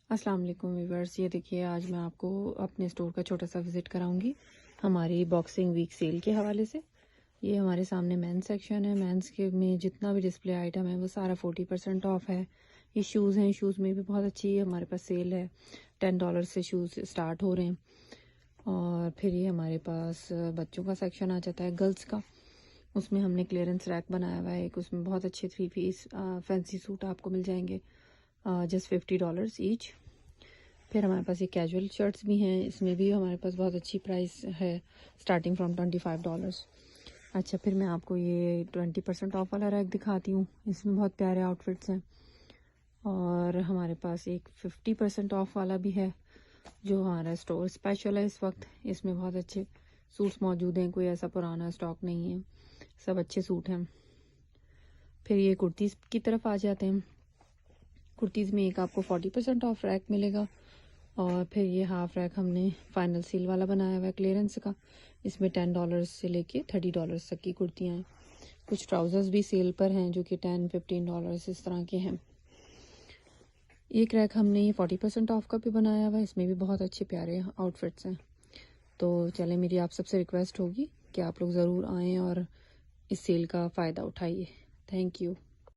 अस्सलाम वालेकुम व्यूअर्स, ये देखिए आज मैं आपको अपने स्टोर का छोटा सा विज़िट कराऊंगी हमारी बॉक्सिंग वीक सेल के हवाले से। ये हमारे सामने मेंस सेक्शन है। मेंस के में जितना भी डिस्प्ले आइटम है वो सारा 40% ऑफ है। ये शूज़ हैं, शूज़ में भी बहुत अच्छी हमारे पास सेल है। $10 से शूज़ स्टार्ट हो रहे हैं। और फिर ये हमारे पास बच्चों का सेक्शन आ जाता है, गर्ल्स का। उसमें हमने क्लियरेंस रैक बनाया हुआ है एक, उसमें बहुत अच्छे 3 पीस फैंसी सूट आपको मिल जाएंगे जस्ट $50 ईच। फिर हमारे पास ये कैजुअल शर्ट्स भी हैं, इसमें भी हमारे पास बहुत अच्छी प्राइस है, स्टार्टिंग फ्रॉम $25। अच्छा, फिर मैं आपको ये 20% ऑफ वाला रैक दिखाती हूँ। इसमें बहुत प्यारे आउटफिट्स हैं। और हमारे पास एक 50% ऑफ वाला भी है जो हमारा स्टोर स्पेशल है इस वक्त। इसमें बहुत अच्छे सूट्स मौजूद हैं, कोई ऐसा पुराना स्टॉक नहीं है, सब अच्छे सूट हैं। फिर ये कुर्तीज़ की तरफ आ जाते हैं। कुर्तीज़ में एक आपको 40% ऑफ रैक मिलेगा। और फिर ये हाफ रैक हमने फाइनल सील वाला बनाया हुआ है क्लियरेंस का। इसमें $10 से लेके $30 तक की कुर्तियाँ हैं। कुछ ट्राउज़र्स भी सेल पर हैं जो कि $10-15 इस तरह के हैं। एक रैक हमने ये 40% ऑफ का भी बनाया हुआ है, इसमें भी बहुत अच्छे प्यारे आउटफिट्स हैं। तो चले, मेरी आप सबसे रिक्वेस्ट होगी कि आप लोग ज़रूर आएँ और इस सेल का फ़ायदा उठाइए। Thank you.